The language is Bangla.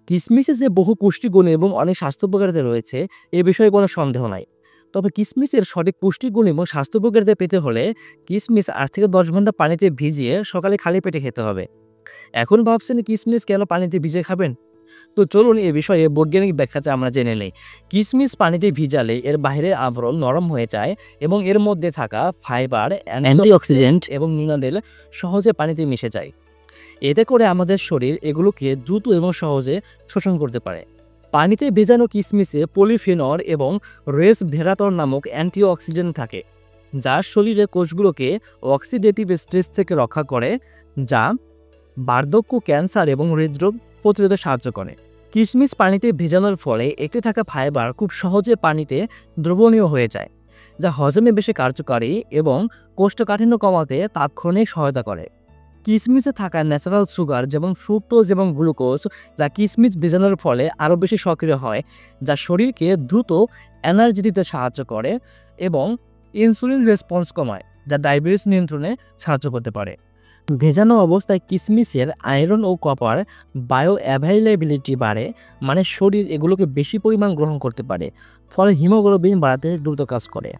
কিশমিশে যে বহু পুষ্টিগুণ এবং অনেক স্বাস্থ্য উপকারিতা রয়েছে এ বিষয়ে কোনো সন্দেহ নাই। তবে কিশমিশের সঠিক পুষ্টিগুণ এবং স্বাস্থ্য উপকারিতা পেতে হলে কিশমিশ ৮ থেকে ১০ ঘন্টা পানিতে ভিজিয়ে সকালে খালি পেটে খেতে হবে। এখন ভাবছেন কিশমিশ কেন পানিতে ভিজিয়ে খাবেন? তো চলুন এ বিষয়ে বৈজ্ঞানিক ব্যাখ্যাতে আমরা জেনে নেই। কিশমিশ পানিতে ভিজালে এর বাইরের আবরণ নরম হয়ে যায় এবং এর মধ্যে থাকা ফাইবার, অ্যান্টিঅক্সিডেন্ট এবং মিনারেল সহজে পানিতে মিশে যায়। এতে করে আমাদের শরীর এগুলোকে দ্রুত এবং সহজে শোষণ করতে পারে। পানিতে ভেজানো কিশমিশে পলিফেনল এবং রেসভেরাটর নামক অ্যান্টিঅক্সিডেন্ট থাকে, যা শরীরের কোষগুলোকে অক্সিডেটিভ স্ট্রেস থেকে রক্ষা করে, যা বার্ধক্য, ক্যান্সার এবং হৃদরোগ প্রতিরোধে সাহায্য করে। কিশমিশ পানিতে ভেজানোর ফলে এতে থাকা ফাইবার খুব সহজে পানিতে দ্রবণীয় হয়ে যায়, যা হজমে বেশি কার্যকারী এবং কোষ্ঠকাঠিন্য কমাতে তাৎক্ষণিক সহায়তা করে। কিশমিশে থাকা ন্যাচারাল সুগার যেমন ফ্রুক্টোজ এবং গ্লুকোজ, যা কিশমিশ ভেজানোর ফলে আরও বেশি সক্রিয় হয়, যা শরীরকে দ্রুত এনার্জি দিতে সাহায্য করে এবং ইনসুলিন রেসপন্স কমায়, যা ডায়াবেটিস নিয়ন্ত্রণে সাহায্য করতে পারে। ভেজানো অবস্থায় কিশমিশের আয়রন ও কপার বায়ো অ্যাভাইলেবিলিটি বাড়ে, মানে শরীর এগুলোকে বেশি পরিমাণ গ্রহণ করতে পারে, ফলে হিমোগ্লোবিন বাড়াতে দ্রুত কাজ করে।